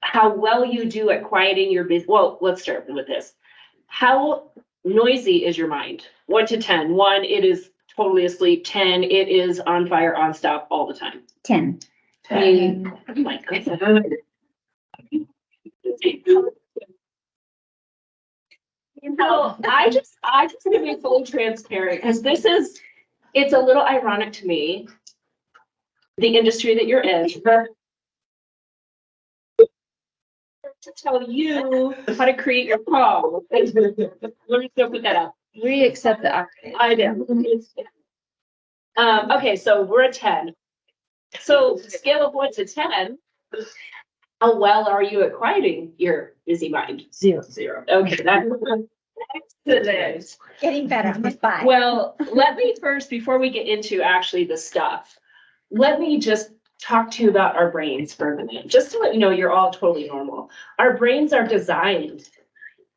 how well you do at quieting your busy. Well, let's start with this. How noisy is your mind? 1 to 10. 1, it is totally asleep. 10, it is on fire, on stop all the time. 10. Oh my goodness. So I just want to be fully transparent because it's a little ironic to me, the industry that you're in. To tell you how to create your call. Let me go put that up. We accept the I do. Okay, so we're at 10. So scale of 1 to 10. How well are you at quieting your busy mind? 0. Okay, that's excellent. Getting better. I'm a 5. Well, let me first, before we get into actually the stuff, let me just talk to you about our brains for a minute, just to let you know you're all totally normal. Our brains are designed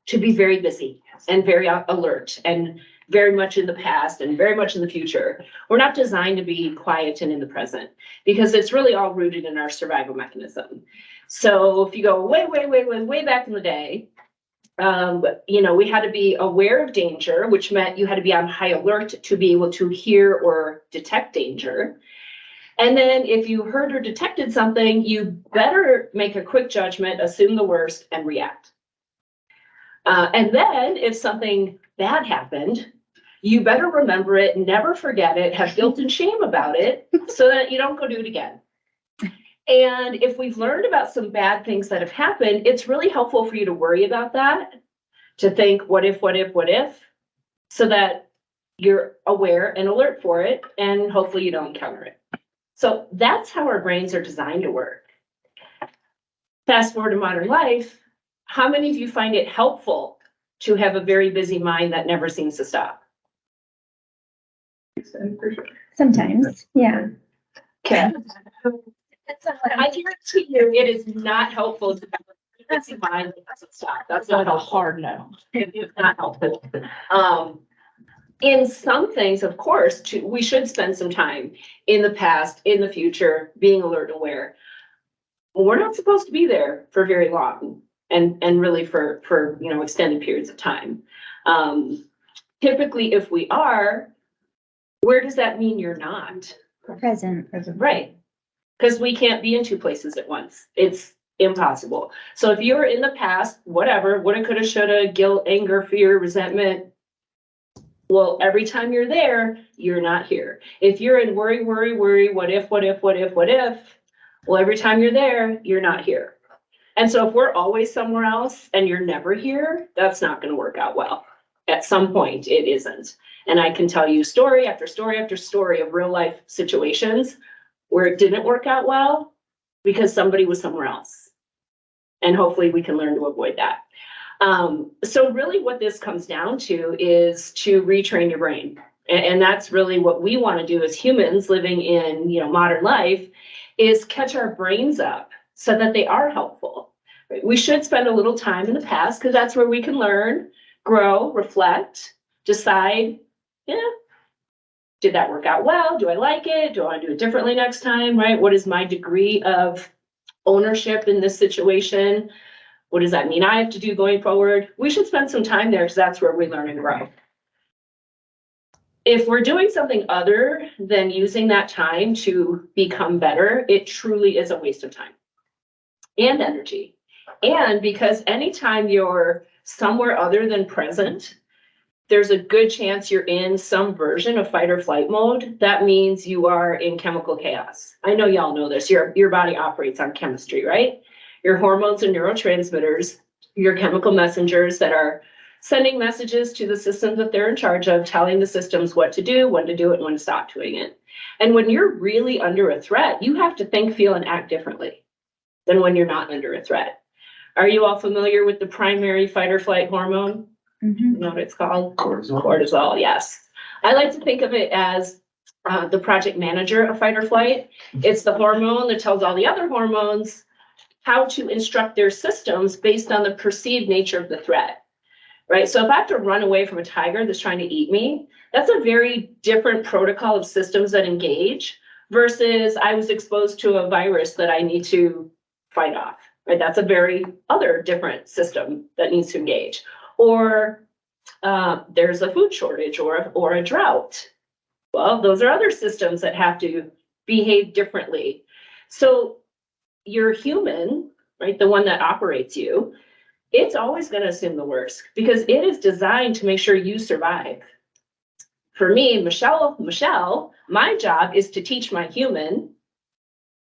to be very busy and very alert and very much in the past and very much in the future. We're not designed to be quiet and in the present because it's really all rooted in our survival mechanism. So if you go way back in the day, we had to be aware of danger, which meant you had to be on high alert to be able to hear or detect danger. And then if you heard or detected something, you better make a quick judgment, assume the worst, and react. And then if something bad happened, you better remember it, never forget it, have guilt and shame about it so that you don't go do it again. And if we've learned about some bad things that have happened, it's really helpful for you to worry about that, to think, what if, so that you're aware and alert for it, and hopefully you don't encounter it. So that's how our brains are designed to work. Fast forward to modern life, how many of you find it helpful to have a very busy mind that never seems to stop? Sometimes, yeah. Okay. I guarantee you it is not helpful to have a busy mind that doesn't stop. That's not a hard no. It's not helpful. In some things, of course, we should spend some time in the past, in the future, being alert and aware. We're not supposed to be there for very long and really for extended periods of time. Typically, if we are, where does that mean you're not? Present. Right. Because we can't be in 2 places at once. It's impossible. So if you're in the past, whatever, woulda, coulda, shoulda, guilt, anger, fear, resentment, well, every time you're there, you're not here. If you're in worry, what if, well, every time you're there, you're not here. And so if we're always somewhere else and you're never here, that's not going to work out well. At some point, it isn't. And I can tell you story after story after story of real life situations where it didn't work out well because somebody was somewhere else. And hopefully we can learn to avoid that. So really what this comes down to is to retrain your brain. And that's really what we want to do as humans living in, modern life, is catch our brains up so that they are helpful. We should spend a little time in the past because that's where we can learn, grow, reflect, decide, did that work out well? Do I like it? Do I want to do it differently next time, right? What is my degree of ownership in this situation? What does that mean I have to do going forward? We should spend some time there because that's where we learn and grow. If we're doing something other than using that time to become better, it truly is a waste of time and energy. And because anytime you're somewhere other than present, there's a good chance you're in some version of fight or flight mode. That means you are in chemical chaos. I know y'all know this. Your body operates on chemistry, right? Your hormones and neurotransmitters, your chemical messengers that are sending messages to the systems that they're in charge of, telling the systems what to do, when to do it, and when to stop doing it. And when you're really under a threat, you have to think, feel, and act differently than when you're not under a threat. Are you all familiar with the primary fight or flight hormone? Mm-hmm. You know what it's called? Cortisol, yes. I like to think of it as the project manager of fight or flight. It's the hormone that tells all the other hormones how to instruct their systems based on the perceived nature of the threat, right? So if I have to run away from a tiger that's trying to eat me, that's a very different protocol of systems that engage versus I was exposed to a virus that I need to fight off. right? That's a very other different system that needs to engage. Or there's a food shortage or a drought. Well, those are other systems that have to behave differently. So your human, right, the one that operates you, it's always going to assume the worst because it is designed to make sure you survive. For me, Michelle, my job is to teach my human,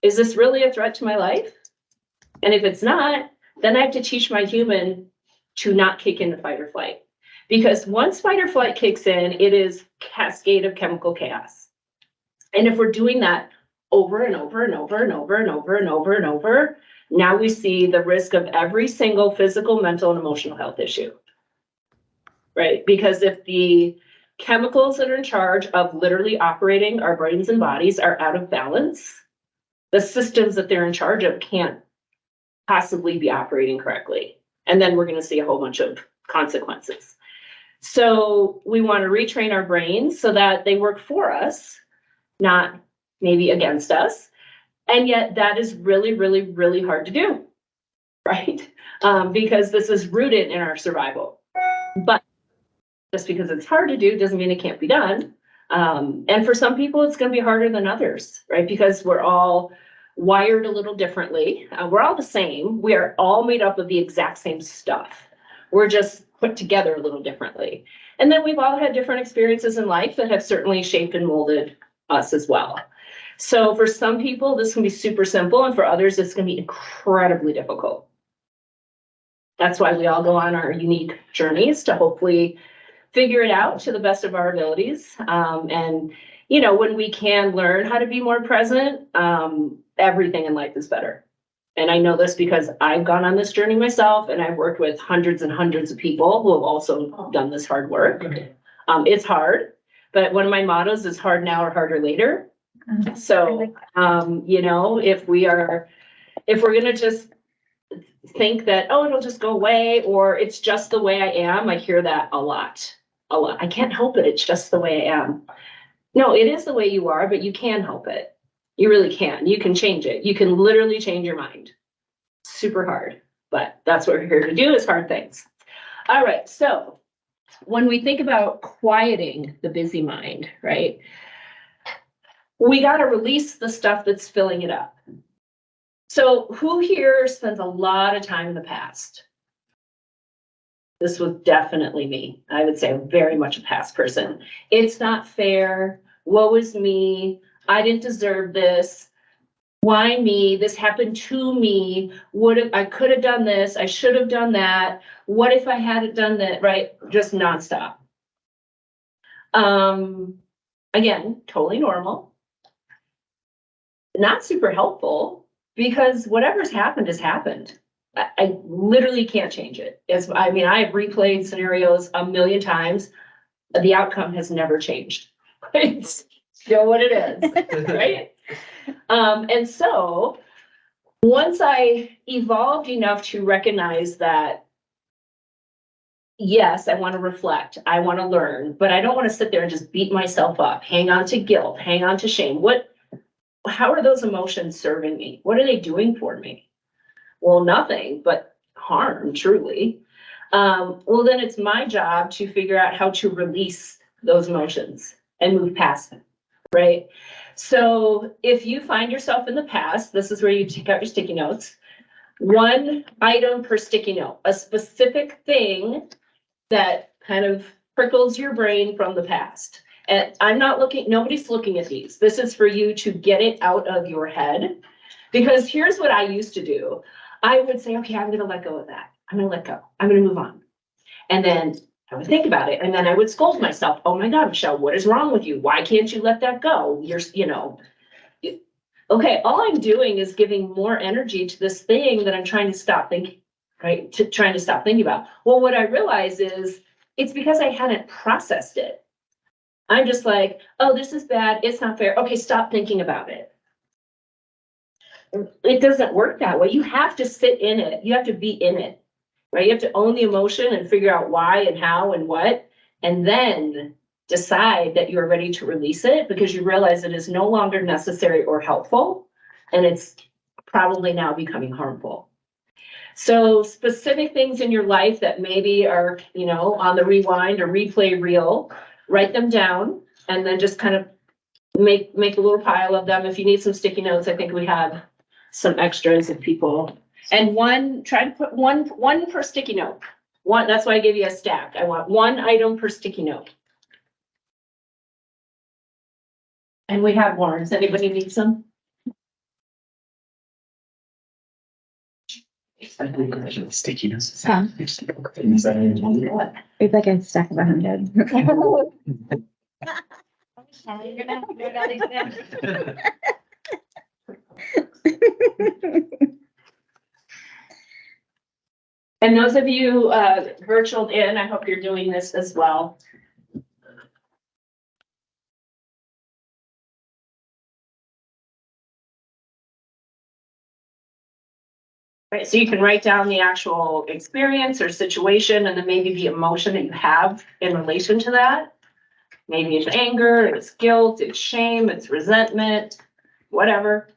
is this really a threat to my life? And if it's not, then I have to teach my human to not kick into fight or flight. Because once fight or flight kicks in, it is cascade of chemical chaos. And if we're doing that over and over and over and over and over and over and over, now we see the risk of every single physical, mental, and emotional health issue, right? Because if the chemicals that are in charge of literally operating our brains and bodies are out of balance, the systems that they're in charge of can't possibly be operating correctly. And then we're going to see a whole bunch of consequences. So we want to retrain our brains so that they work for us, not maybe against us. And yet that is really, really, really hard to do, right? Because this is rooted in our survival. But just because it's hard to do doesn't mean it can't be done. And for some people, it's going to be harder than others, right? Because we're all wired a little differently. We're all the same. We are all made up of the exact same stuff. We're just put together a little differently. And then we've all had different experiences in life that have certainly shaped and molded us as well. So for some people, this can be super simple, and for others, it's going to be incredibly difficult. That's why we all go on our unique journeys to hopefully figure it out to the best of our abilities. And, you know, when we can learn how to be more present, everything in life is better. And I know this because I've gone on this journey myself, and I've worked with hundreds and hundreds of people who have also done this hard work. It's hard, but one of my mottos is hard now or harder later. So, you know, if we're going to just think that, oh, it'll just go away, or it's just the way I am, I hear that a lot. I can't help it. It's just the way I am. No, it is the way you are, but you can help it. You really can. You can change it. You can literally change your mind. Super hard, but that's what we're here to do, is hard things. All right. So when we think about quieting the busy mind, right, we got to release the stuff that's filling it up. So who here spends a lot of time in the past? This was definitely me. I would say I'm very much a past person. It's not fair. Woe is me. I didn't deserve this. Why me? This happened to me. I could have done this. I should have done that. What if I hadn't done that? Right? Just nonstop. Again, totally normal. Not super helpful, because whatever's happened has happened. I literally can't change it. I have replayed scenarios a million times. The outcome has never changed. It's still what it is, right? And so once I evolved enough to recognize that, yes, I want to reflect, I want to learn, but I don't want to sit there and just beat myself up, hang on to guilt, hang on to shame. How are those emotions serving me? What are they doing for me? Well, nothing but harm, truly. Well, then it's my job to figure out how to release those emotions and move past them, right? So if you find yourself in the past, this is where you take out your sticky notes. One item per sticky note, a specific thing that kind of prickles your brain from the past. And nobody's looking at these. This is for you to get it out of your head. Because here's what I used to do. I would say, okay, I'm going to let go of that. I'm going to let go. I'm going to move on. And then I would think about it. And then I would scold myself. Oh my God, Michelle, what is wrong with you? Why can't you let that go? Okay, all I'm doing is giving more energy to this thing that I'm trying to stop thinking, right? Trying to stop thinking about. Well, what I realize is it's because I hadn't processed it. I'm just like, oh, this is bad. It's not fair. Okay, stop thinking about it. It doesn't work that way. You have to sit in it. You have to be in it, right? You have to own the emotion and figure out why and how and what, and then decide that you're ready to release it because you realize it is no longer necessary or helpful, and it's probably now becoming harmful. So specific things in your life that maybe are, you know, on the rewind or replay reel, write them down and then just kind of make a little pile of them. If you need some sticky notes, I think we have some extras if people. And try to put one per sticky note. One, that's why I gave you a stack. I want one item per sticky note. And we have more. Does anybody need some? Sticky notes. Huh? It's like a stack of 100. And those of you virtualed in, I hope you're doing this as well. Right, so you can write down the actual experience or situation and then maybe the emotion that you have in relation to that. Maybe it's anger, it's guilt, it's shame, it's resentment, whatever.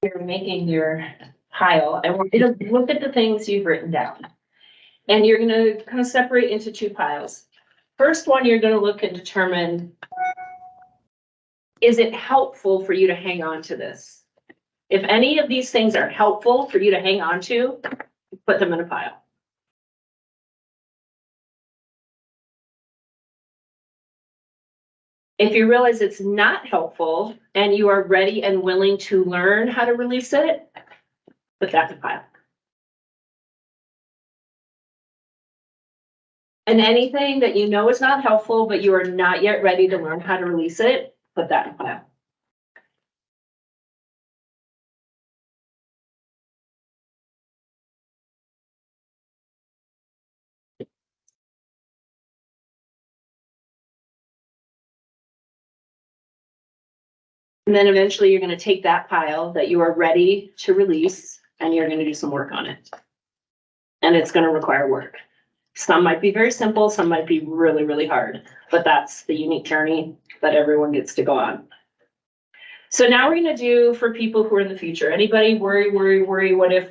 You're making your pile. I want you to look at the things you've written down. And you're gonna kind of separate into two piles. First one, you're gonna look and determine, is it helpful for you to hang on to this? If any of these things are helpful for you to hang on to, put them in a pile. If you realize it's not helpful and you are ready and willing to learn how to release it, put that in a pile. And anything that you know is not helpful, but you are not yet ready to learn how to release it, put that in a pile. And then eventually you're going to take that pile that you are ready to release and you're going to do some work on it. And it's going to require work. Some might be very simple, some might be really, really hard, but that's the unique journey that everyone gets to go on. So now we're going to do for people who are in the future. Anybody worry, what if?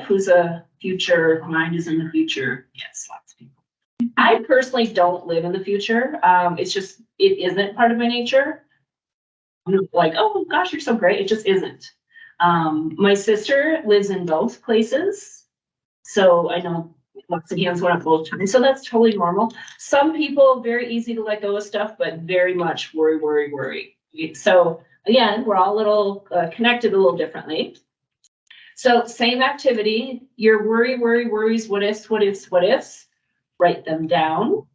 Who's a future, mind is in the future? Yes, lots of people. I personally don't live in the future. It's just, it isn't part of my nature. I'm like, oh gosh, you're so great. It just isn't. My sister lives in both places. So I know lots of hands went up both times. So that's totally normal. Some people, very easy to let go of stuff, but very much worry. So again, we're all a little connected a little differently. So same activity, your worries, what ifs, write them down,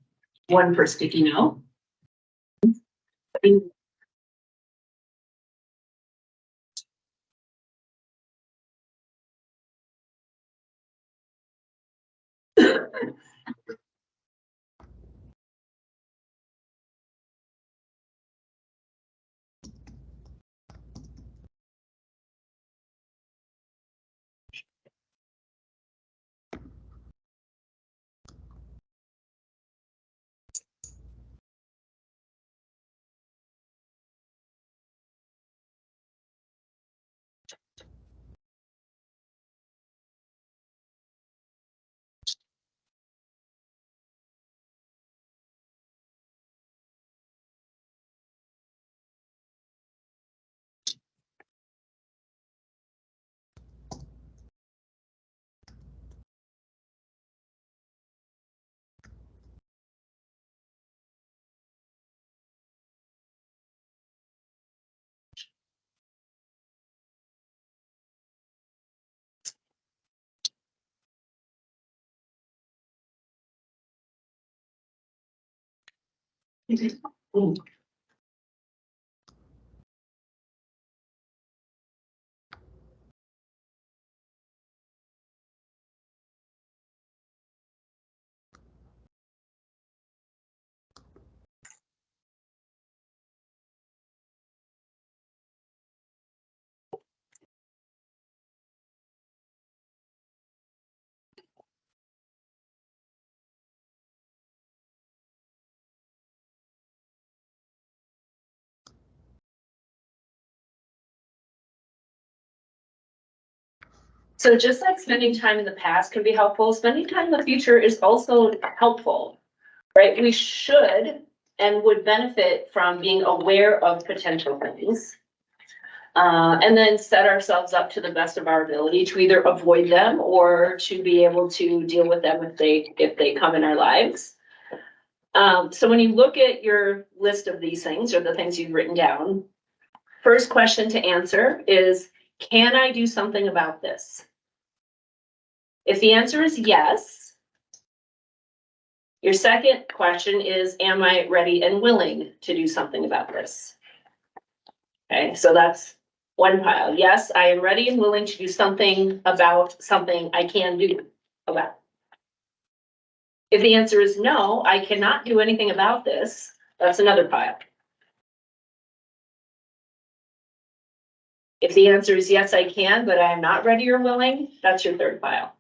one per sticky note. So just like spending time in the past can be helpful, spending time in the future is also helpful, right? We should and would benefit from being aware of potential things. And then set ourselves up to the best of our ability to either avoid them or to be able to deal with them if they come in our lives. So when you look at your list of these things or the things you've written down, first question to answer is, can I do something about this? If the answer is yes, your second question is, am I ready and willing to do something about this? Okay, so that's one pile. Yes, I am ready and willing to do something about something I can do about. If the answer is no, I cannot do anything about this, that's another pile. If the answer is yes, I can, but I am not ready or willing, that's your third pile.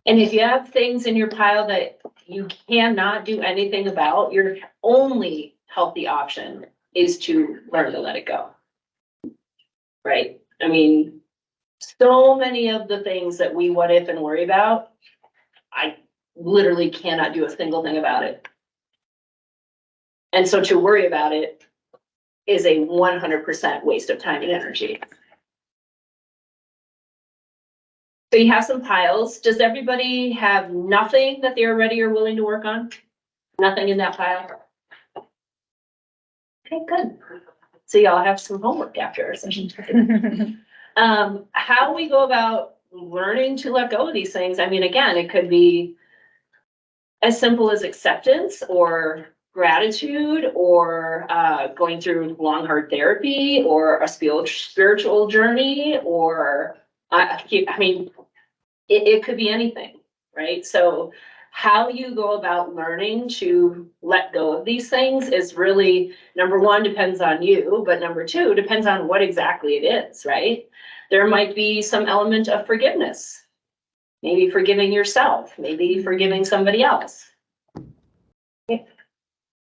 And if you have things in your pile that you cannot do anything about, your only healthy option is to learn to let it go. Right? I mean, so many of the things that we what if and worry about, I literally cannot do a single thing about it. And so to worry about it is a 100% waste of time and energy. So you have some piles. Does everybody have nothing that they're ready or willing to work on? Nothing in that pile? Okay, good. So y'all have some homework after our session. How we go about learning to let go of these things, I mean, again, it could be as simple as acceptance or gratitude or going through long, hard therapy or a spiritual journey or, I mean, it could be anything, right? So how you go about learning to let go of these things is really, number one, depends on you, but number two, depends on what exactly it is, right? There might be some element of forgiveness, maybe forgiving yourself, maybe forgiving somebody else.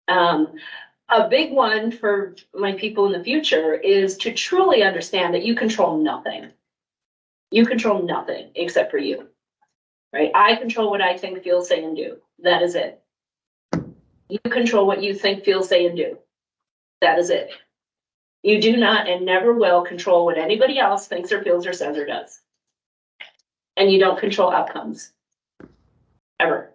A big one for my people in the future is to truly understand that you control nothing. You control nothing except for you. Right? I control what I think, feel, say, and do. That is it. You control what you think, feel, say, and do. That is it. You do not and never will control what anybody else thinks or feels or says or does. And you don't control outcomes. Ever.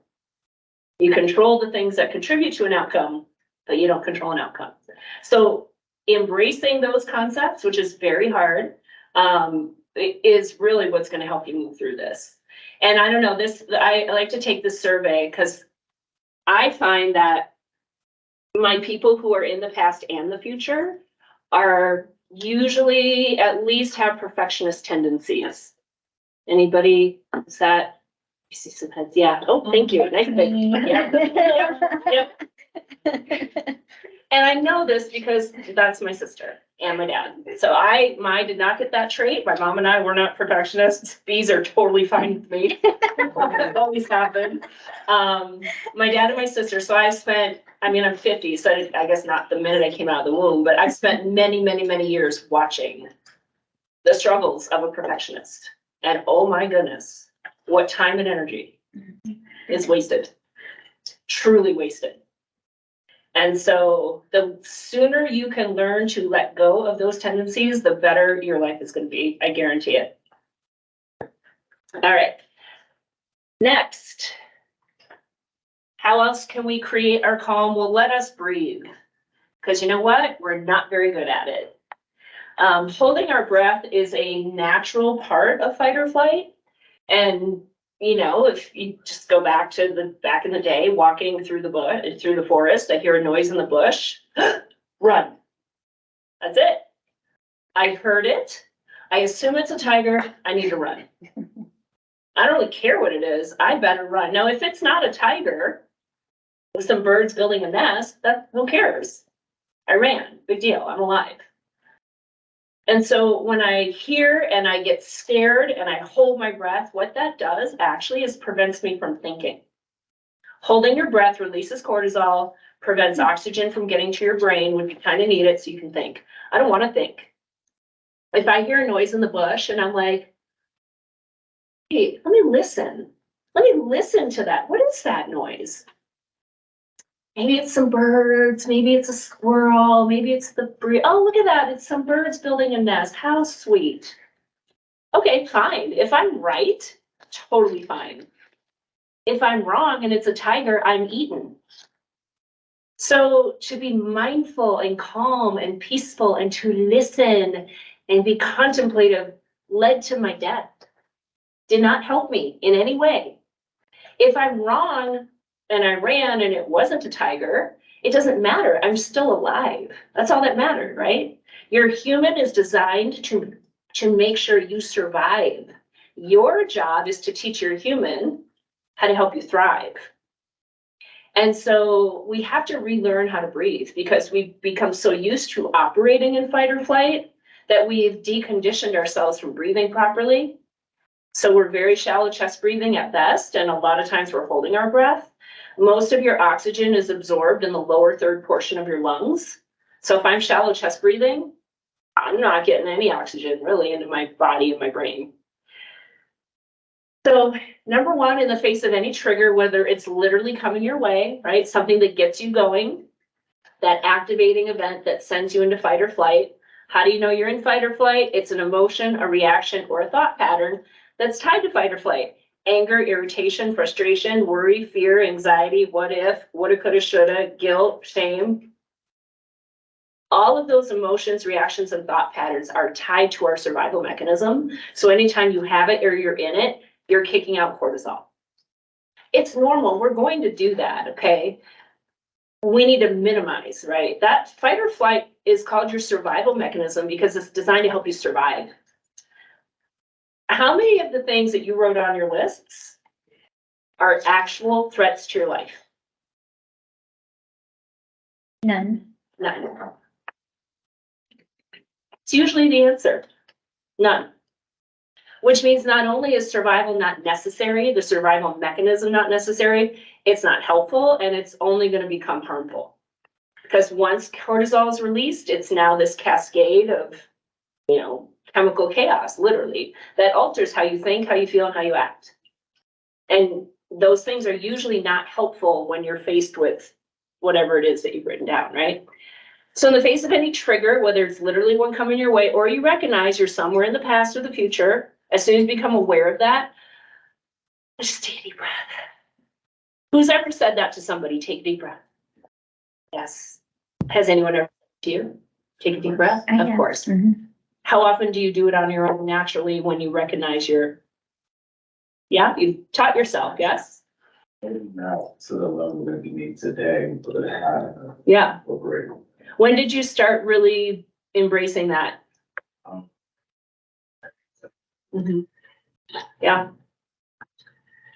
You control the things that contribute to an outcome, but you don't control an outcome. So embracing those concepts, which is very hard, is really what's going to help you move through this. And I don't know, I like to take this survey because I find that my people who are in the past and the future are usually at least have perfectionist tendencies. Anybody? Is that? I see some heads. Yeah. Oh, thank you. Nice pick. Yeah. Yep. And I know this because that's my sister and my dad. So mine did not get that trait. My mom and I were not perfectionists. These are totally fine with me. It always happened. My dad and my sister. So I'm 50, so I guess not the minute I came out of the womb, but I've spent many, many, many years watching the struggles of a perfectionist. And oh my goodness, what time and energy is wasted. Truly wasted. And so the sooner you can learn to let go of those tendencies, the better your life is going to be. I guarantee it. All right. Next. How else can we create our calm? Well, let us breathe. Because you know what? We're not very good at it. Holding our breath is a natural part of fight or flight. And if you just go back in the day, walking through the forest, I hear a noise in the bush, run. That's it. I heard it. I assume it's a tiger. I need to run. I don't really care what it is. I better run. Now, if it's not a tiger with some birds building a nest, who cares? I ran. Big deal. I'm alive. And so when I hear and I get scared and I hold my breath, what that does actually is prevents me from thinking. Holding your breath releases cortisol, prevents oxygen from getting to your brain when you kind of need it so you can think. I don't want to think. If I hear a noise in the bush and I'm like, hey, let me listen. Let me listen to that. What is that noise? Maybe it's some birds, maybe it's a squirrel, maybe it's the breeze. Oh, look at that, it's some birds building a nest. How sweet. Okay, fine. If I'm right, totally fine. If I'm wrong and it's a tiger, I'm eaten. So to be mindful and calm and peaceful and to listen and be contemplative led to my death. Did not help me in any way. If I'm wrong, and I ran and it wasn't a tiger, it doesn't matter. I'm still alive. That's all that mattered, right? Your human is designed to make sure you survive. Your job is to teach your human how to help you thrive. And so we have to relearn how to breathe because we've become so used to operating in fight or flight that we've deconditioned ourselves from breathing properly. So we're very shallow chest breathing at best, and a lot of times we're holding our breath. Most of your oxygen is absorbed in the lower third portion of your lungs. So if I'm shallow chest breathing, I'm not getting any oxygen really into my body and my brain. So number one, in the face of any trigger, whether it's literally coming your way, right? Something that gets you going, that activating event that sends you into fight or flight. How do you know you're in fight or flight? It's an emotion, a reaction, or a thought pattern that's tied to fight or flight. Anger, irritation, frustration, worry, fear, anxiety, what if, woulda, coulda, shoulda, guilt, shame. All of those emotions, reactions, and thought patterns are tied to our survival mechanism. So anytime you have it or you're in it, you're kicking out cortisol. It's normal. We're going to do that, okay? We need to minimize, right? That fight or flight is called your survival mechanism because it's designed to help you survive. How many of the things that you wrote on your lists are actual threats to your life? None. None. It's usually the answer. None. Which means not only is survival not necessary, the survival mechanism not necessary, it's not helpful, and it's only going to become harmful. Because once cortisol is released, it's now this cascade of, chemical chaos, literally, that alters how you think, how you feel, and how you act. And those things are usually not helpful when you're faced with whatever it is that you've written down, right? So in the face of any trigger, whether it's literally one coming your way, or you recognize you're somewhere in the past or the future, as soon as you become aware of that, just take a deep breath. Who's ever said that to somebody? Take a deep breath. Yes. Has anyone ever said to you? Take a deep breath? Of Yeah. course. Mhm. How often do you do it on your own naturally when you recognize yeah, you've taught yourself, yes? Not to the level that he needs today, but Yeah. over When did you start really embracing that? Mhm. Yeah.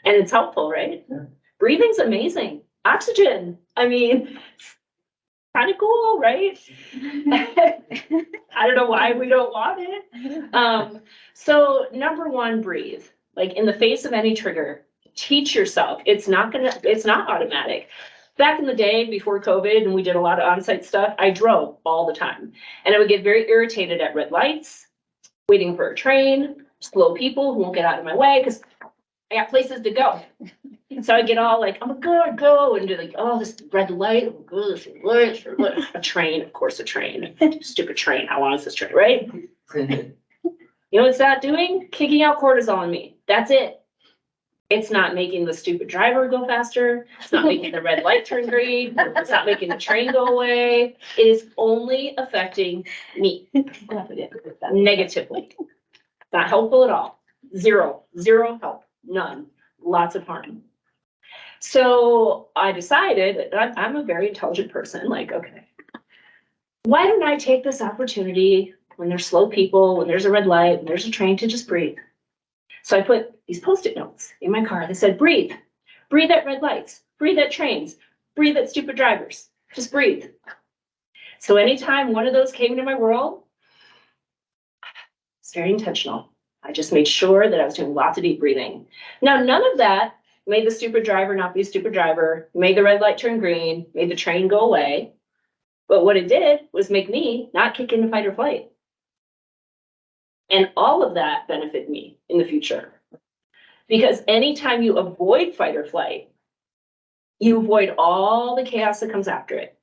And it's helpful, right? Yeah. Breathing's amazing. Oxygen. I mean, kind of cool, right? I don't know why we don't want it. So number one, breathe. Like in the face of any trigger, teach yourself. It's not automatic. Back in the day before COVID and we did a lot of on-site stuff, I drove all the time. And I would get very irritated at red lights, waiting for a train, slow people who won't get out of my way because I got places to go. So I get all like, I'm gonna go and do like, oh, this red light, oh, good, this light, a train, of course, a train, stupid train. How long is this train, right? You know what's that doing? Kicking out cortisol in me. That's it. It's not making the stupid driver go faster. It's not making the red light turn green. It's not making the train go away. It is only affecting me negatively. Not helpful at all. Zero help, none, lots of harm. So I decided, I'm a very intelligent person, like, okay, why don't I take this opportunity when there's slow people, when there's a red light, when there's a train, to just breathe. So I put these Post-it notes in my car that said, breathe at red lights, breathe at trains, breathe at stupid drivers, just breathe. So anytime one of those came into my world, it's very intentional. I just made sure that I was doing lots of deep breathing. Now, none of that made the stupid driver not be a stupid driver, made the red light turn green, made the train go away. But what it did was make me not kick into fight or flight. And all of that benefited me in the future. Because anytime you avoid fight or flight, you avoid all the chaos that comes after it.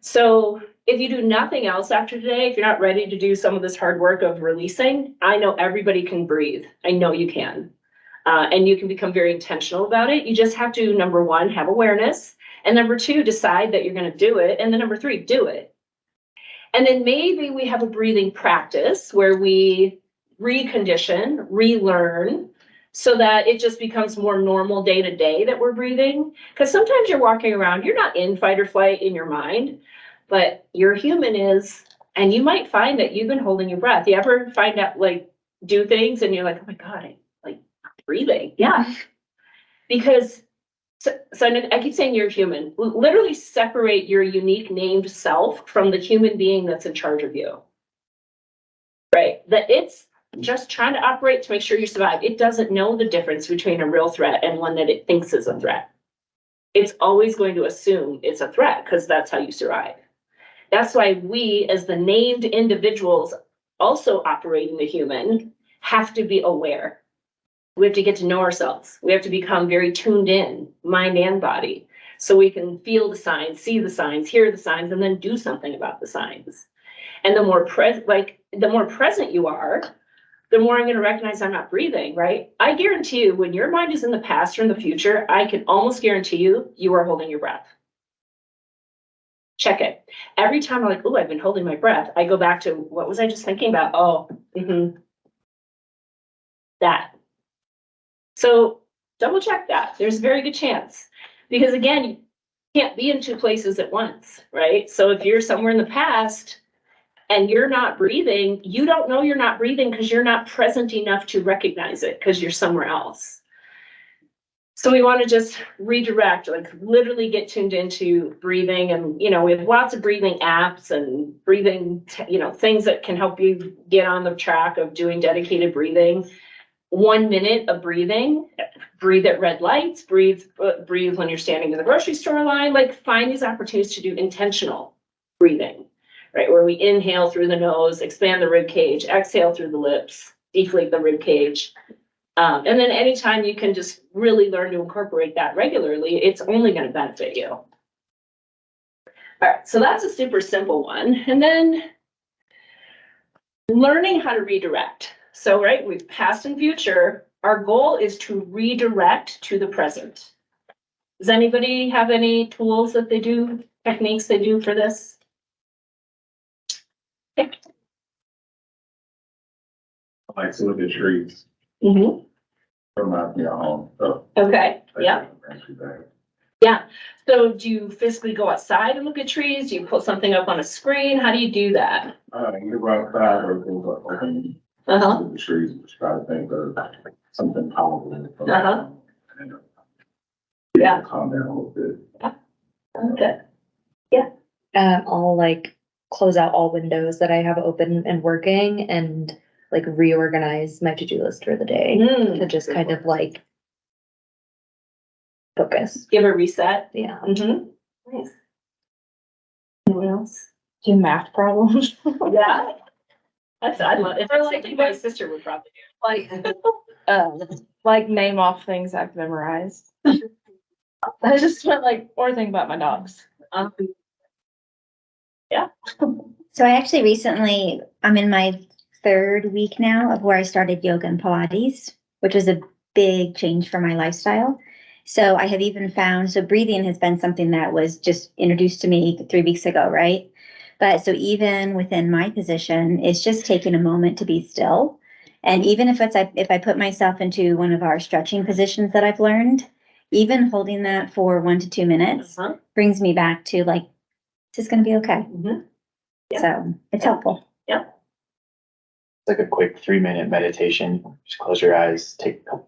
So if you do nothing else after today, if you're not ready to do some of this hard work of releasing, I know everybody can breathe. I know you can. And you can become very intentional about it. You just have to, number one, have awareness. And number two, decide that you're going to do it. And then number three, do it. And then maybe we have a breathing practice where we recondition, relearn, so that it just becomes more normal day to day that we're breathing. Because sometimes you're walking around, you're not in fight or flight in your mind, but your human is. And you might find that you've been holding your breath. You ever find out, like, do things and you're like, oh my God, breathing. Yeah. Because so I keep saying you're human. Literally separate your unique named self from the human being that's in charge of you. Right? That it's just trying to operate to make sure you survive. It doesn't know the difference between a real threat and one that it thinks is a threat. It's always going to assume it's a threat because that's how you survive. That's why we, as the named individuals also operating the human, have to be aware. We have to get to know ourselves. We have to become very tuned in, mind and body, so we can feel the signs, see the signs, hear the signs, and then do something about the signs. And the more present you are, the more I'm going to recognize I'm not breathing, right? I guarantee you, when your mind is in the past or in the future, I can almost guarantee you are holding your breath. Check it. Every time I'm like, oh, I've been holding my breath, I go back to, what was I just thinking about? Oh, that. So double check that. There's a very good chance. Because again, you can't be in two places at once, right? So if you're somewhere in the past and you're not breathing, you don't know you're not breathing because you're not present enough to recognize it because you're somewhere else. So we want to just redirect, like literally get tuned into breathing. And, we have lots of breathing apps and breathing, things that can help you get on the track of doing dedicated breathing. 1 minute of breathing, breathe at red lights, breathe when you're standing in the grocery store line, like find these opportunities to do intentional breathing, right? Where we inhale through the nose, expand the rib cage, exhale through the lips, deflate the rib cage. And then anytime you can just really learn to incorporate that regularly, it's only going to benefit you. All right, so that's a super simple one. And then learning how to redirect. So, right, we've past and future. Our goal is to redirect to the present. Does anybody have any tools that they do, techniques they do for this? I like to look at trees Mm-hmm. from my, home, so. Okay, yeah. Actually, better. Yeah, so do you physically go outside and look at trees? Do you put something up on a screen? How do you do that? You go outside or go open Uh-huh, the trees, which try to think of something powerful. Uh-huh. And, Yeah. Calm down a little bit. okay, I'll like close out all windows that I have open and working and like reorganize my to-do list for the day to just kind of like focus. give a reset. Yeah. Mm-hmm. Nice. Anyone else? Do math problems. Yeah. I love, it's something my sister would probably Like name off things I've memorized. I just went like, or think about my dogs. do. So I actually recently, I'm in my 3rd week now of where I started yoga and Pilates, which was a big change for my lifestyle. So I have even found, so breathing has been something that was just introduced to me 3 weeks ago, right? But so even within my position, it's just taking a moment to be still. And even if I put myself into one of our stretching positions that I've learned, even holding that for 1 to 2 minutes Uh-huh. brings me back to like, this is going to be okay. Mhm. Yeah. So it's helpful. It's like a quick 3-minute meditation. Just close your eyes, take a couple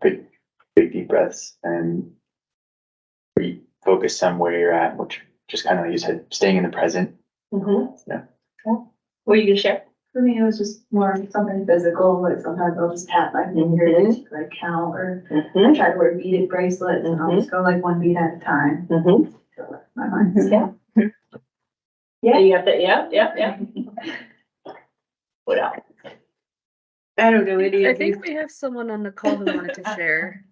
big deep breaths, and focus on where you're at, which just kind of like you said, staying in the present. Mm-hmm. Yeah. Were you gonna share? For me, it was just more something physical, like sometimes I'll just tap my fingers, like count, or I try to wear beaded bracelets and I'll just go like one bead at a time. Mm-hmm. So my mind's Yeah. Yeah, you got that, yeah. What else? I don't know any I of these. think we have someone on the call who wanted to share.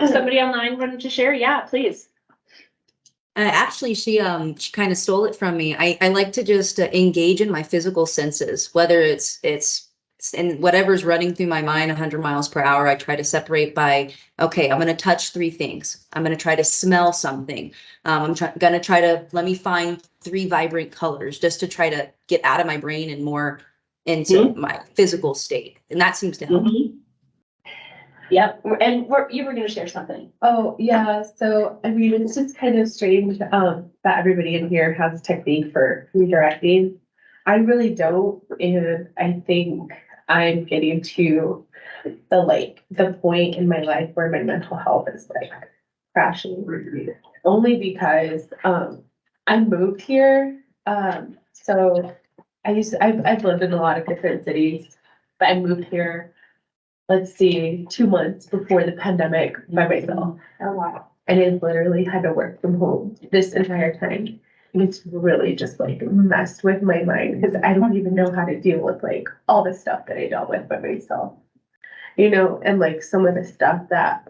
Somebody online wanted to share? Yeah, please. Actually, she kind of stole it from me. I like to just engage in my physical senses, whether it's and whatever's running through my mind 100 miles per hour. I try to separate by, okay, I'm going to touch 3 things. I'm going to try to smell something. I'm going to try to, let me find 3 vibrant colors just to try to get out of my brain and more into my physical state. And that seems to help. Mm-hmm. Yep, and you were gonna share something. Oh, yeah, so I mean, it's just kind of strange, that everybody in here has a technique for redirecting. I really don't, and I think I'm getting to the point in my life where my mental health is like crashing. Only because, I moved here, so I've lived in a lot of different cities, but I moved here, let's see, 2 months before the pandemic by myself. Oh, wow. And I literally had to work from home this entire time. And it's really just like messed with my mind because I don't even know how to deal with like all the stuff that I dealt with by myself. And like some of the stuff that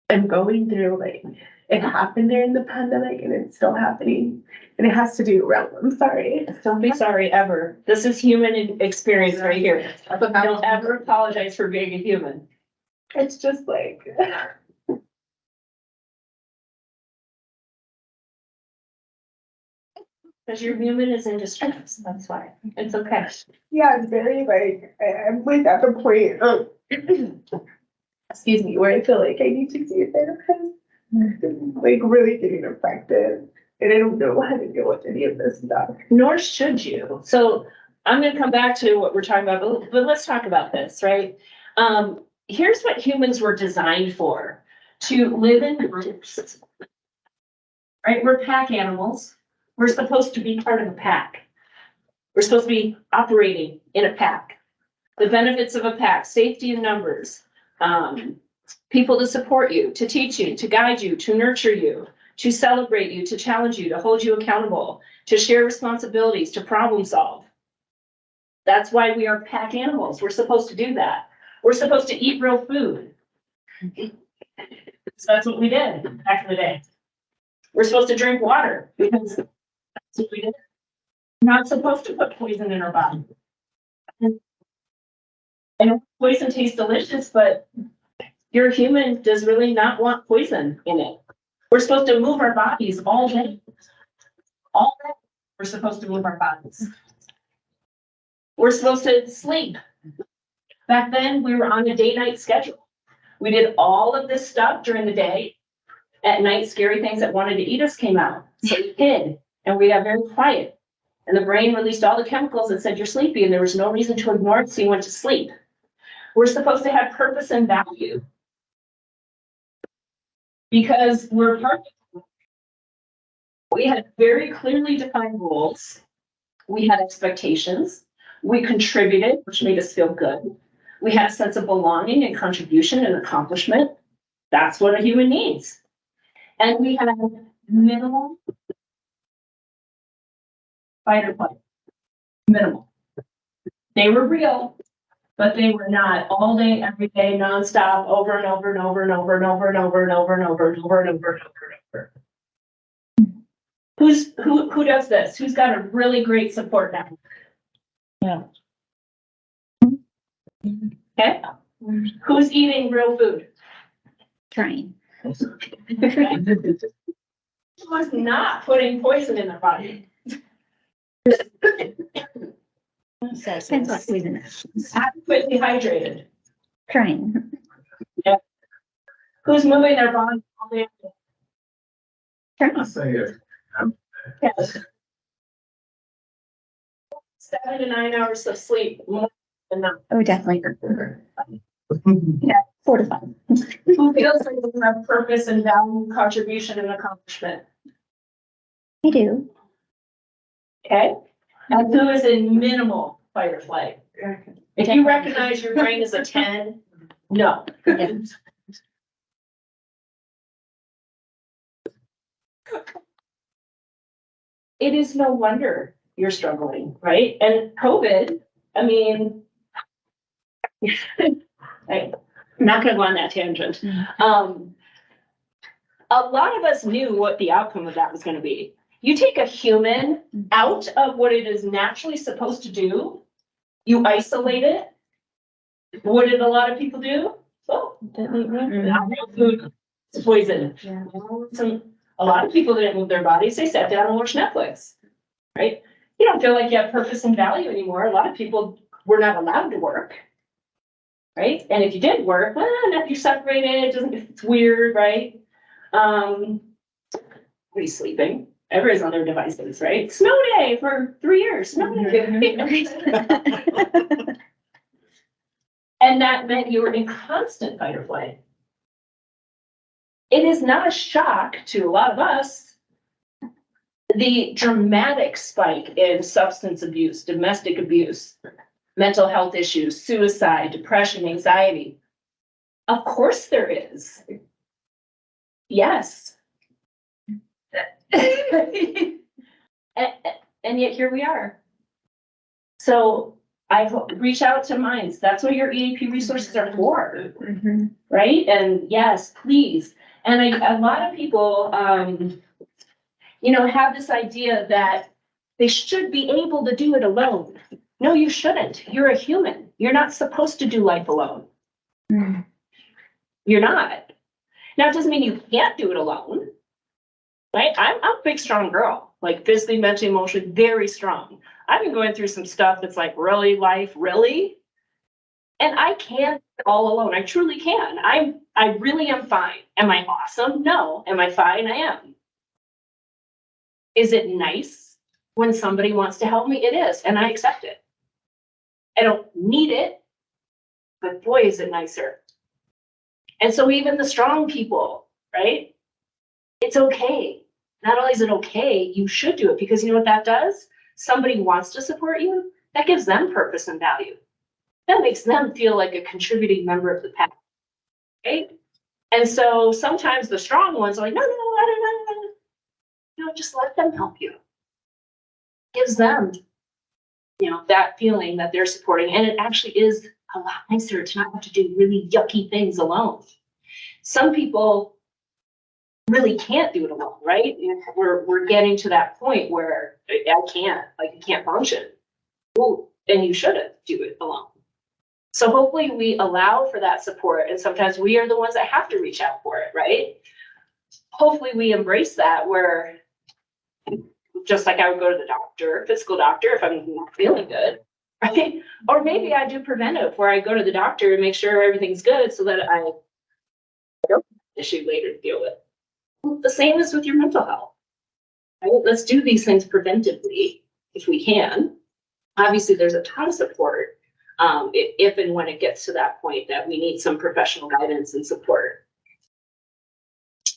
I'm going through, like it happened during the pandemic and it's still happening. And it has to do around, I'm sorry. Don't be sorry ever. This is human experience right here. Don't ever apologize for being a human. It's just like, Because you're human is in distress, that's why. It's okay. yeah, it's very like, I'm like at the point of, excuse me, where I feel like I need to see a therapist. Like really getting affected. And I don't know how to deal with any of this stuff. Nor should you. So I'm gonna come back to what we're talking about, but let's talk about this, right? Here's what humans were designed for, to live in groups. Right, we're pack animals. We're supposed to be part of a pack. We're supposed to be operating in a pack. The benefits of a pack: safety in numbers, people to support you, to teach you, to guide you, to nurture you, to celebrate you, to challenge you, to hold you accountable, to share responsibilities, to problem solve. That's why we are pack animals. We're supposed to do that. We're supposed to eat real food. So that's what we did back in the day. We're supposed to drink water because that's what we did. We're not supposed to put poison in our body. I know poison tastes delicious, but Your human does really not want poison in it. We're supposed to move our bodies all day. All day, we're supposed to move our bodies. We're supposed to sleep. Back then, we were on a day-night schedule. We did all of this stuff during the day. At night, scary things that wanted to eat us came out. So we hid, and we got very quiet. And the brain released all the chemicals that said you're sleepy, and there was no reason to ignore it, so you went to sleep. We're supposed to have purpose and value. Because we're perfect. We had very clearly defined goals. We had expectations. We contributed, which made us feel good. We had a sense of belonging and contribution and accomplishment. That's what a human needs. And we had minimal fight or flight. Minimal. They were real, but they were not all day, every day, nonstop, over and over and over and over and over and over and over and over and over and over and over. Who does this? Who's got a really great support network? Yeah. Okay. Who's eating real food? Trying. Who's not putting poison in their body? Depends what poison is. Adequately hydrated. Trying. Who's moving their body all day? I'll say it. Yes. 7 to 9 hours of sleep. More than enough. Oh, definitely. Yeah, 4 to 5. Who feels like they have purpose and value, contribution, and accomplishment? I do. Okay. And who is in minimal fight or flight? If you recognize your brain as a 10, no. Yeah. It is no wonder you're struggling, right? And COVID, I mean, I'm not gonna go on that tangent. A lot of us knew what the outcome of that was gonna be. You take a human out of what it is naturally supposed to do, you isolate it. What did a lot of people do? Oh, Didn't eat real food. not real food, it's poison. Yeah. A lot of people didn't move their bodies, they sat down and watched Netflix, right? You don't feel like you have purpose and value anymore. A lot of people were not allowed to work, right? And if you did work, well, if you're separated, it's weird, right? What are you sleeping? Everybody's on their devices, right? Snow day for 3 years, snow day. And that meant you were in constant fight or flight. It is not a shock to a lot of us, the dramatic spike in substance abuse, domestic abuse, mental health issues, suicide, depression, anxiety. Of course there is. Yes. And yet here we are. So I reach out to Minds. That's what your EAP resources are for, right? And yes, please. And a lot of people, have this idea that they should be able to do it alone. No, you shouldn't. You're a human. You're not supposed to do life alone. You're not. Now, it doesn't mean you can't do it alone, right? I'm a big, strong girl, like physically, mentally, emotionally, very strong. I've been going through some stuff that's like, really, life, really? And I can't do it all alone. I truly can. I really am fine. Am I awesome? No. Am I fine? I am. Is it nice when somebody wants to help me? It is, and I accept it. I don't need it, but boy, is it nicer. And so even the strong people, right? It's okay. Not only is it okay, you should do it, because you know what that does? Somebody wants to support you. That gives them purpose and value. That makes them feel like a contributing member of the pack, right? And so sometimes the strong ones are like, no, I don't know. Just let them help you. Gives them, that feeling that they're supporting. And it actually is a lot nicer to not have to do really yucky things alone. Some people really can't do it alone, right? We're getting to that point where I can't function. Well, then you shouldn't do it alone. So hopefully we allow for that support, and sometimes we are the ones that have to reach out for it, right? Hopefully we embrace that, where just like I would go to the doctor, physical doctor, if I'm not feeling good, right? Or maybe I do preventive, where I go to the doctor and make sure everything's good so that I don't have an issue later to deal with. The same is with your mental health. Right? Let's do these things preventively if we can. Obviously, there's a ton of support if and when it gets to that point that we need some professional guidance and support.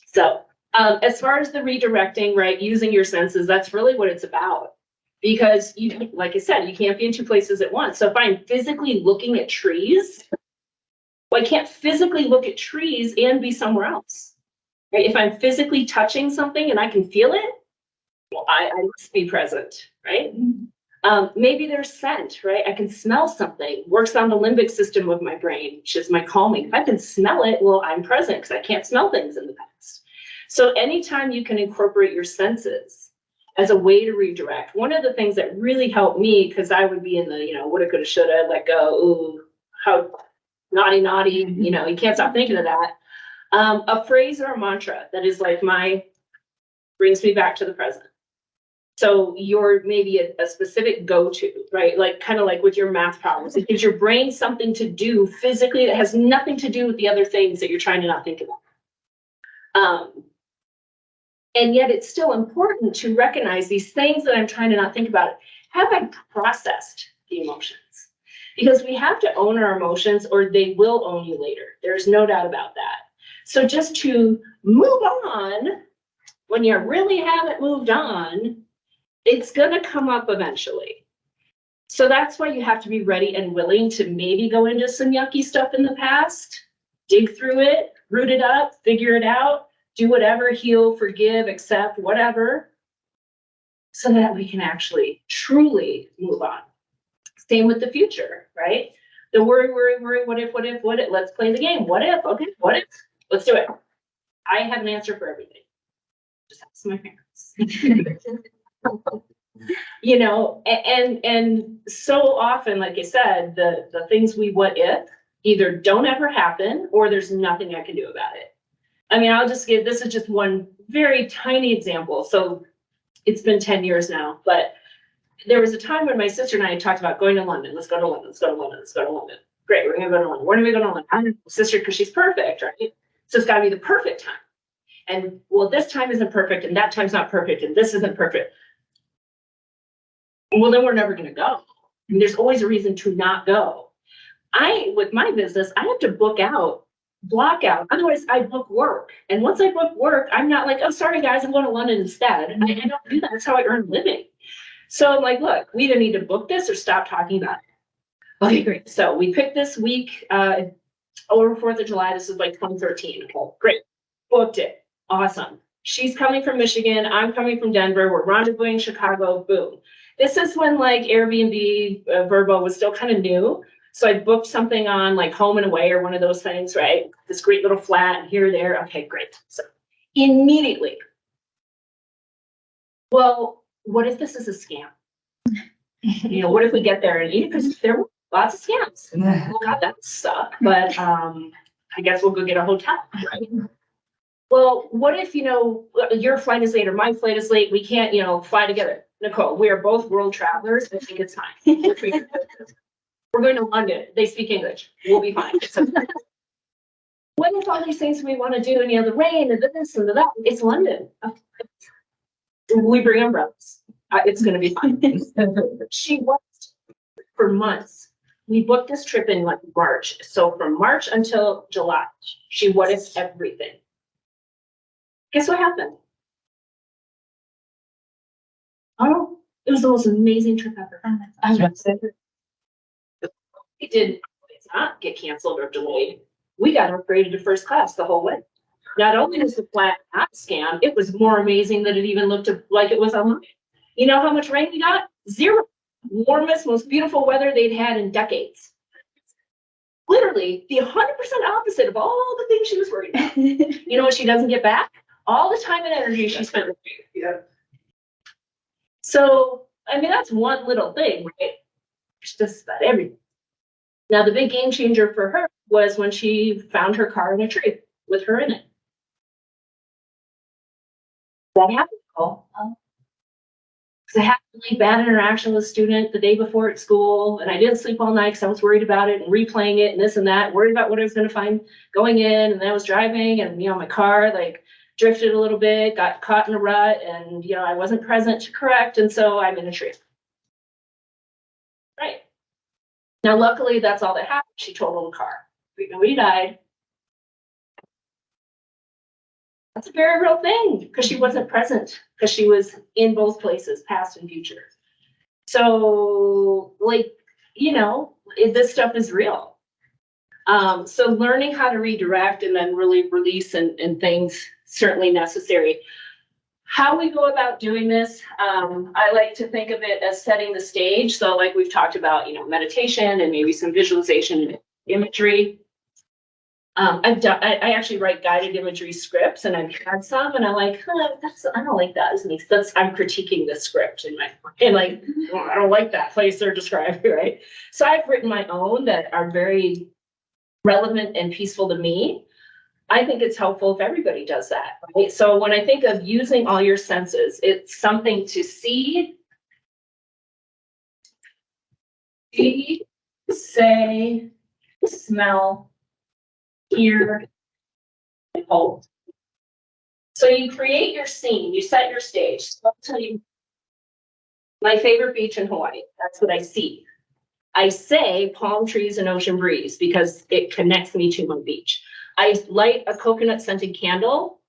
So as far as the redirecting, right, using your senses, that's really what it's about. Because you, like I said, you can't be in two places at once. So if I'm physically looking at trees, well, I can't physically look at trees and be somewhere else. Right? If I'm physically touching something and I can feel it, well, I must be present, right? Maybe there's scent, right? I can smell something, works on the limbic system of my brain, which is my calming. If I can smell it, well, I'm present because I can't smell things in the past. So anytime you can incorporate your senses as a way to redirect, one of the things that really helped me, because I would be in the, woulda, coulda, shoulda, let go, ooh, how naughty, you can't stop thinking of that. A phrase or a mantra that is like brings me back to the present. So you're maybe a specific go-to, right? Like kind of like with your math problems. It gives your brain something to do physically that has nothing to do with the other things that you're trying to not think about. And yet it's still important to recognize these things that I'm trying to not think about. Have I processed the emotions? Because we have to own our emotions or they will own you later. There's no doubt about that. So just to move on, when you really haven't moved on, it's going to come up eventually. So that's why you have to be ready and willing to maybe go into some yucky stuff in the past, dig through it, root it up, figure it out, do whatever, heal, forgive, accept, whatever, so that we can actually truly move on. Same with the future, right? The worry, what if, let's play the game. What if, okay, what if? Let's do it. I have an answer for everything. Just ask my parents. And so often, like I said, the things we what if either don't ever happen or there's nothing I can do about it. I mean, this is just one very tiny example. So it's been 10 years now, but there was a time when my sister and I had talked about going to London. Let's go to London, let's go to London, let's go to London. Great, we're gonna go to London. When are we going to London? I don't know, sister, because she's perfect, right? So it's gotta be the perfect time. And well, this time isn't perfect, and that time's not perfect, and this isn't perfect. Well, then we're never going to go. And there's always a reason to not go. With my business, I have to block out. Otherwise, I book work. And once I book work, I'm not like, oh, sorry, guys, I'm going to London instead. I don't do that. That's how I earn a living. So I'm like, look, we either need to book this or stop talking about it. Okay, great. So we picked this week over 4th of July. This is like 2013. Okay, great. Booked it. Awesome. She's coming from Michigan. I'm coming from Denver. We're rendezvousing Chicago. Boom. This is when like Airbnb, Vrbo was still kind of new. So I booked something on like Home and Away or one of those things, right? This great little flat here, there. Okay, great. So immediately, well, what if this is a scam? What if we get there and because there were lots of scams. Oh God, that suck. But I guess we'll go get a hotel, right? Well, what if, your flight is late or my flight is late? We can't, fly together. Nicole, we are both world travelers. I think it's fine. We're going to London. They speak English. We'll be fine. What if all these things we want to do, and the rain and the this and the that? It's London. We bring umbrellas. It's going to be fine. She was for months. We booked this trip in like March. So from March until July, she what if everything. Guess what happened? Oh, it was the most amazing trip ever. It did not get canceled or delayed. We got upgraded to first class the whole way. Not only was the flat not scam, it was more amazing that it even looked like it was online. You know how much rain we got? 0. Warmest, most beautiful weather they'd had in decades. Literally the 100% opposite of all the things she was worried about. You know what she doesn't get back? All the time and energy she spent with me. Yeah. So, I mean, that's one little thing, right? It's just about everything. Now, the big game changer for her was when she found her car in a tree with her in it. That happened. Because I had a really bad interaction with a student the day before at school, and I didn't sleep all night because I was worried about it and replaying it and this and that, worried about what I was going to find going in. And then I was driving, and my car like drifted a little bit, got caught in a rut, and I wasn't present to correct, and so I'm in a tree. Right. Now, luckily, that's all that happened. She totaled the car. Nobody died. That's a very real thing because she wasn't present, because she was in both places, past and future. So, this stuff is real. So learning how to redirect and then really release and things certainly necessary. How we go about doing this, I like to think of it as setting the stage. So like we've talked about, meditation and maybe some visualization and imagery. I actually write guided imagery scripts, and I've had some, and I'm like, I don't like that. I'm critiquing the script I don't like that place they're describing, right? So I've written my own that are very relevant and peaceful to me. I think it's helpful if everybody does that, right? So when I think of using all your senses, it's something to see, say, smell, hear, and hold. So you create your scene, you set your stage. So I'll tell you, my favorite beach in Hawaii, that's what I see. I say palm trees and ocean breeze because it connects me to my beach. I light a coconut scented candle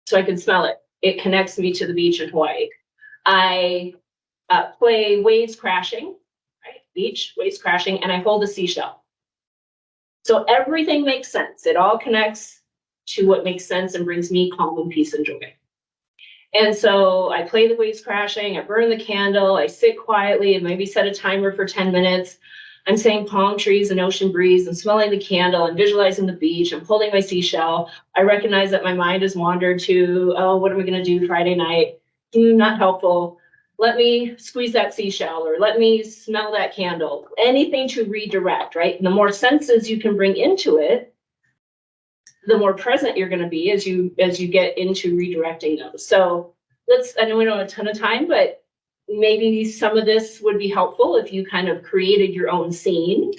so I can smell it. It connects me to the beach in Hawaii. I play waves crashing, right? Beach, waves crashing, and I hold a seashell. So everything makes sense. It all connects to what makes sense and brings me calm and peace and joy. And so I play the waves crashing, I burn the candle, I sit quietly and maybe set a timer for 10 minutes. I'm saying palm trees and ocean breeze and smelling the candle and visualizing the beach and holding my seashell. I recognize that my mind has wandered to, oh, what am I going to do Friday night? Not helpful. Let me squeeze that seashell, or let me smell that candle. Anything to redirect, right? And the more senses you can bring into it, the more present you're going to be as you get into redirecting those. So I know we don't have a ton of time, but maybe some of this would be helpful if you kind of created your own scene.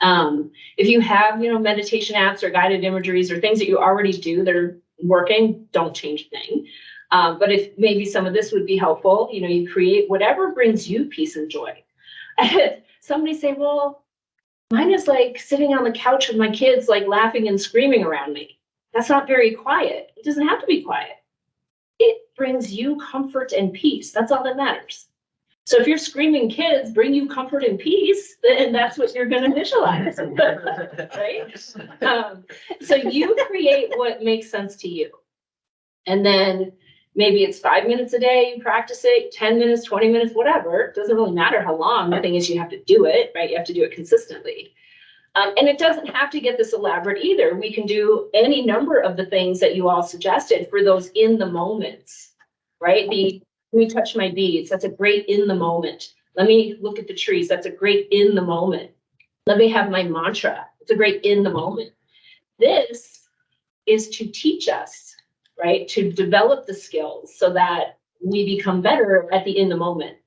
If you have, meditation apps or guided imageries or things that you already do that are working, don't change a thing. But if maybe some of this would be helpful, you create whatever brings you peace and joy. Somebody say, well, mine is like sitting on the couch with my kids, like laughing and screaming around me. That's not very quiet. It doesn't have to be quiet. It brings you comfort and peace. That's all that matters. So if your screaming kids bring you comfort and peace, then that's what you're going to visualize, right? So you create what makes sense to you. And then maybe it's 5 minutes a day, you practice it, 10 minutes, 20 minutes, whatever. It doesn't really matter how long. The thing is you have to do it, right? You have to do it consistently. And it doesn't have to get this elaborate either. We can do any number of the things that you all suggested for those in the moments, right? Let me touch my beads. That's a great in the moment. Let me look at the trees. That's a great in the moment. Let me have my mantra. It's a great in the moment. This is to teach us, right? To develop the skills so that we become better at the in the moment.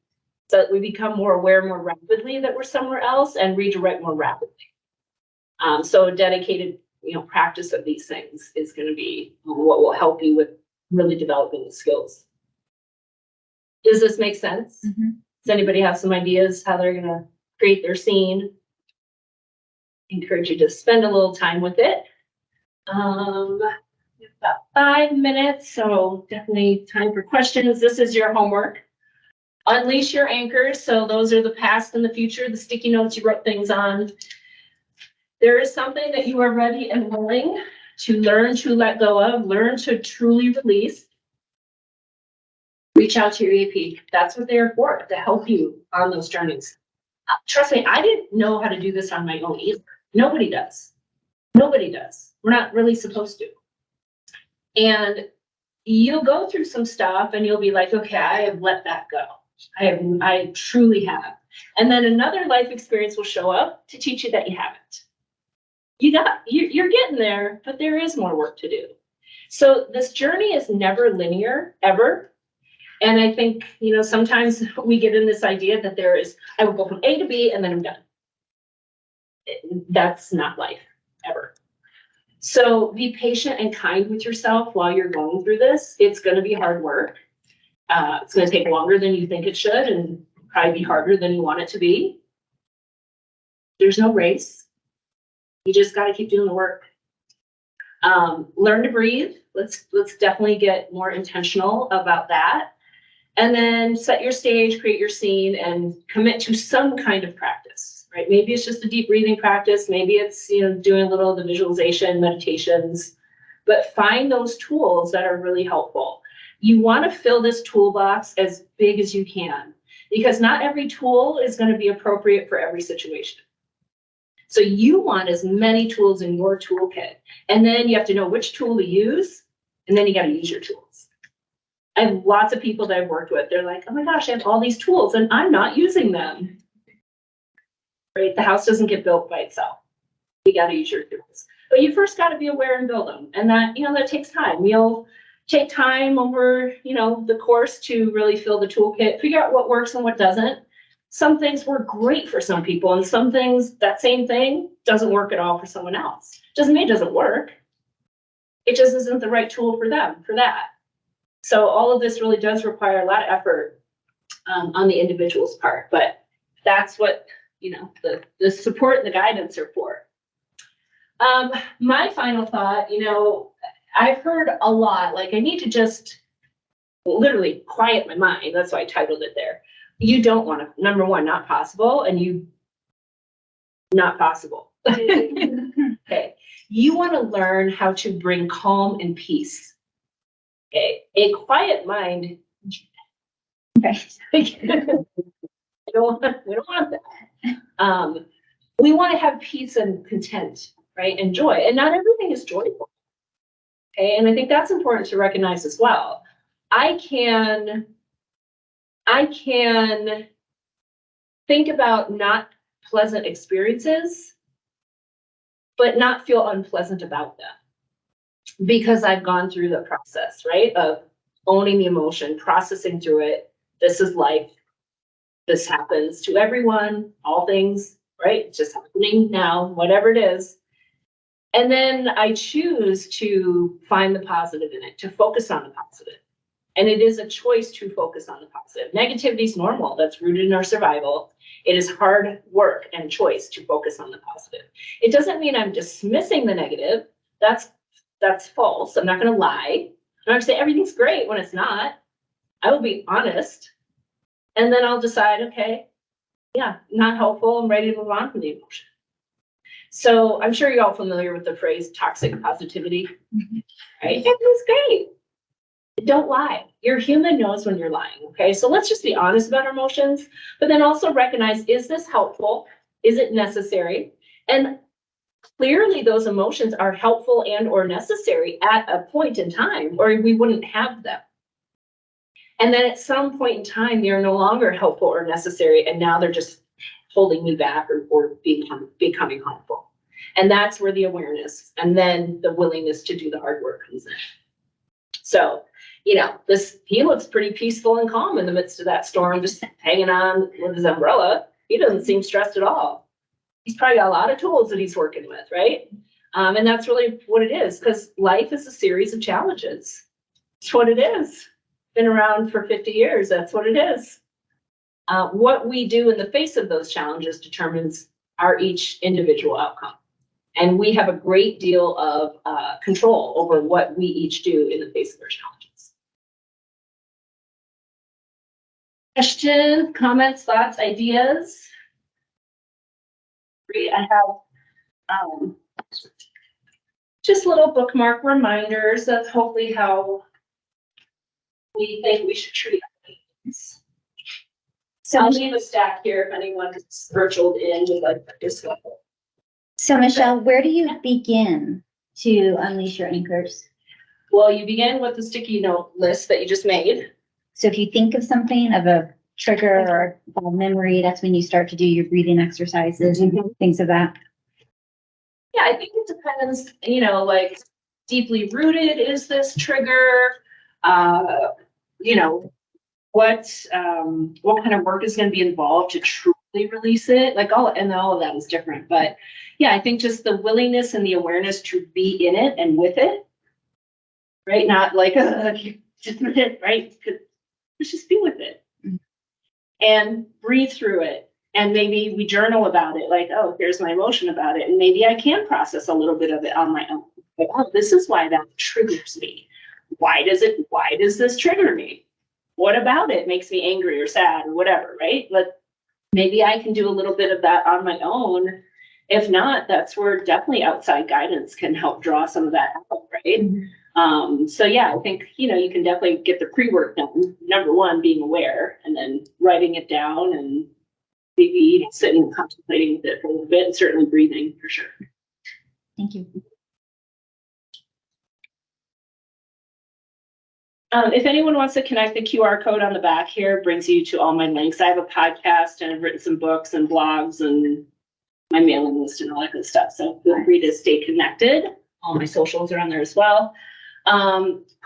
So that we become more aware more rapidly that we're somewhere else and redirect more rapidly. So a dedicated, practice of these things is going to be what will help you with really developing the skills. Does this make sense? Mm-hmm. Does anybody have some ideas how they're going to create their scene? Encourage you to spend a little time with it. About 5 minutes, so definitely time for questions. This is your homework. Unleash your anchors. So those are the past and the future, the sticky notes you wrote things on. There is something that you are ready and willing to learn to let go of, learn to truly release. Reach out to your AP. That's what they're for, to help you on those journeys. Trust me, I didn't know how to do this on my own either. Nobody does. Nobody does. We're not really supposed to. And you'll go through some stuff and you'll be like, okay, I have let that go. I truly have. And then another life experience will show up to teach you that you haven't. You're getting there, but there is more work to do. So this journey is never linear, ever. And I think, sometimes we get in this idea that I will go from A to B and then I'm done. That's not life, ever. So be patient and kind with yourself while you're going through this. It's going to be hard work. It's going to take longer than you think it should and probably be harder than you want it to be. There's no race. You just got to keep doing the work. Learn to breathe. Let's definitely get more intentional about that. And then set your stage, create your scene, and commit to some kind of practice, right? Maybe it's just a deep breathing practice. Maybe it's, doing a little of the visualization, meditations, but find those tools that are really helpful. You want to fill this toolbox as big as you can, because not every tool is going to be appropriate for every situation. So you want as many tools in your toolkit, and then you have to know which tool to use, and then you got to use your tools. I have lots of people that I've worked with. They're like, oh my gosh, I have all these tools and I'm not using them. Right? The house doesn't get built by itself. You got to use your tools. But you first got to be aware and build them. And that, that takes time. You'll take time over, the course to really fill the toolkit, figure out what works and what doesn't. Some things work great for some people, and some things, that same thing doesn't work at all for someone else. Doesn't mean it doesn't work. It just isn't the right tool for them, for that. So all of this really does require a lot of effort on the individual's part, but that's what, the support and the guidance are for. My final thought, I've heard a lot, like I need to just literally quiet my mind. That's why I titled it there. You don't want to, number one, not possible, and not possible. Okay. You want to learn how to bring calm and peace. Okay. A quiet mind. Okay. we don't want that. We want to have peace and content, right? And joy. And not everything is joyful. Okay. And I think that's important to recognize as well. I can think about not pleasant experiences, but not feel unpleasant about them, because I've gone through the process, right, of owning the emotion, processing through it. This is life. This happens to everyone, all things, right? It's just happening now, whatever it is. And then I choose to find the positive in it, to focus on the positive. And it is a choice to focus on the positive. Negativity is normal. That's rooted in our survival. It is hard work and choice to focus on the positive. It doesn't mean I'm dismissing the negative. That's false. I'm not going to lie. I'm not going to say everything's great when it's not. I will be honest. And then I'll decide, okay, yeah, not helpful. I'm ready to move on from the emotion. So I'm sure you're all familiar with the phrase toxic positivity, right? Everything's great. Don't lie. Your human knows when you're lying, okay? So let's just be honest about our emotions, but then also recognize, is this helpful? Is it necessary? And clearly those emotions are helpful and or necessary at a point in time, or we wouldn't have them. And then at some point in time, they are no longer helpful or necessary, and now they're just holding me back or becoming harmful. And that's where the awareness and then the willingness to do the hard work comes in. So, he looks pretty peaceful and calm in the midst of that storm, just hanging on with his umbrella. He doesn't seem stressed at all. He's probably got a lot of tools that he's working with, right? And that's really what it is, because life is a series of challenges. It's what it is. Been around for 50 years. That's what it is. What we do in the face of those challenges determines our each individual outcome. And we have a great deal of control over what we each do in the face of our challenges. Questions, comments, thoughts, ideas? I have just little bookmark reminders of hopefully how we think we should treat things. So I'll leave a stack here if anyone's virtualed in with like this level. So Michelle, where do you begin to unleash your anchors? Well, you begin with the sticky note list that you just made. So if you think of something, of a trigger or bad memory, that's when you start to do your breathing exercises and things of that. Yeah, I think it depends, you know, like deeply rooted is this trigger? You know, what kind of work is going to be involved to truly release it? Like all of that is different. But yeah, I think just the willingness and the awareness to be in it and with it, right? Not like, just with it, right? Let's just be with it and breathe through it. And maybe we journal about it, like, oh, here's my emotion about it. And maybe I can process a little bit of it on my own. Like, oh, this is why that triggers me. Why does this trigger me? What about it makes me angry or sad or whatever, right? But maybe I can do a little bit of that on my own. If not, that's where definitely outside guidance can help draw some of that out, right? So yeah, I think, you know, you can definitely get the pre-work done. Number one, being aware, and then writing it down and maybe sitting and contemplating with it for a little bit, and certainly breathing for sure. Thank you. If anyone wants to connect, the QR code on the back here brings you to all my links. I have a podcast and I've written some books and blogs and my mailing list and all that good stuff. So feel free to stay connected. All my socials are on there as well.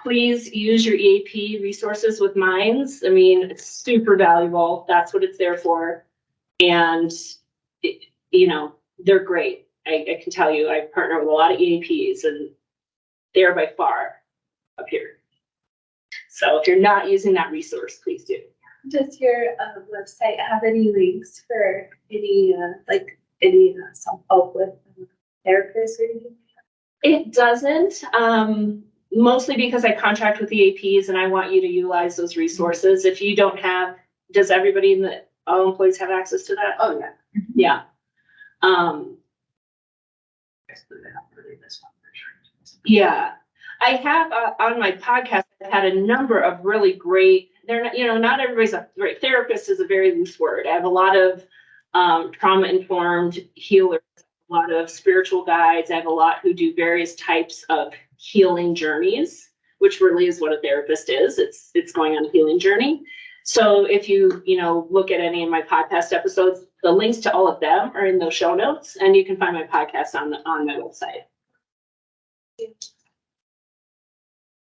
Please use your EAP resources with Minds. I mean, it's super valuable. That's what it's there for. And, you know, they're great. I can tell you, I partner with a lot of EAPs and they're by far up here. So if you're not using that resource, please do. Does your website have any links for any self-help with therapists or anything? It doesn't, mostly because I contract with EAPs and I want you to utilize those resources. If you don't have, does everybody all employees have access to that? Oh, yeah. Yeah. Yeah. I have on my podcast, I've had a number of really great, they're not, you know, not everybody's a great therapist is a very loose word. I have a lot of trauma-informed healers, a lot of spiritual guides. I have a lot who do various types of healing journeys, which really is what a therapist is. It's going on a healing journey. So if you look at any of my podcast episodes, the links to all of them are in those show notes, and you can find my podcast on my website.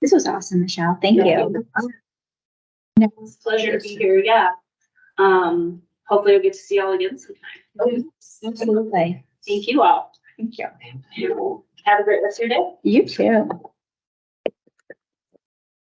This was awesome, Michelle. Thank you. It's a pleasure to be here. Yeah. Hopefully I'll get to see y'all again sometime. Absolutely. Thank you all. Thank you. Have a great rest of your day. You too.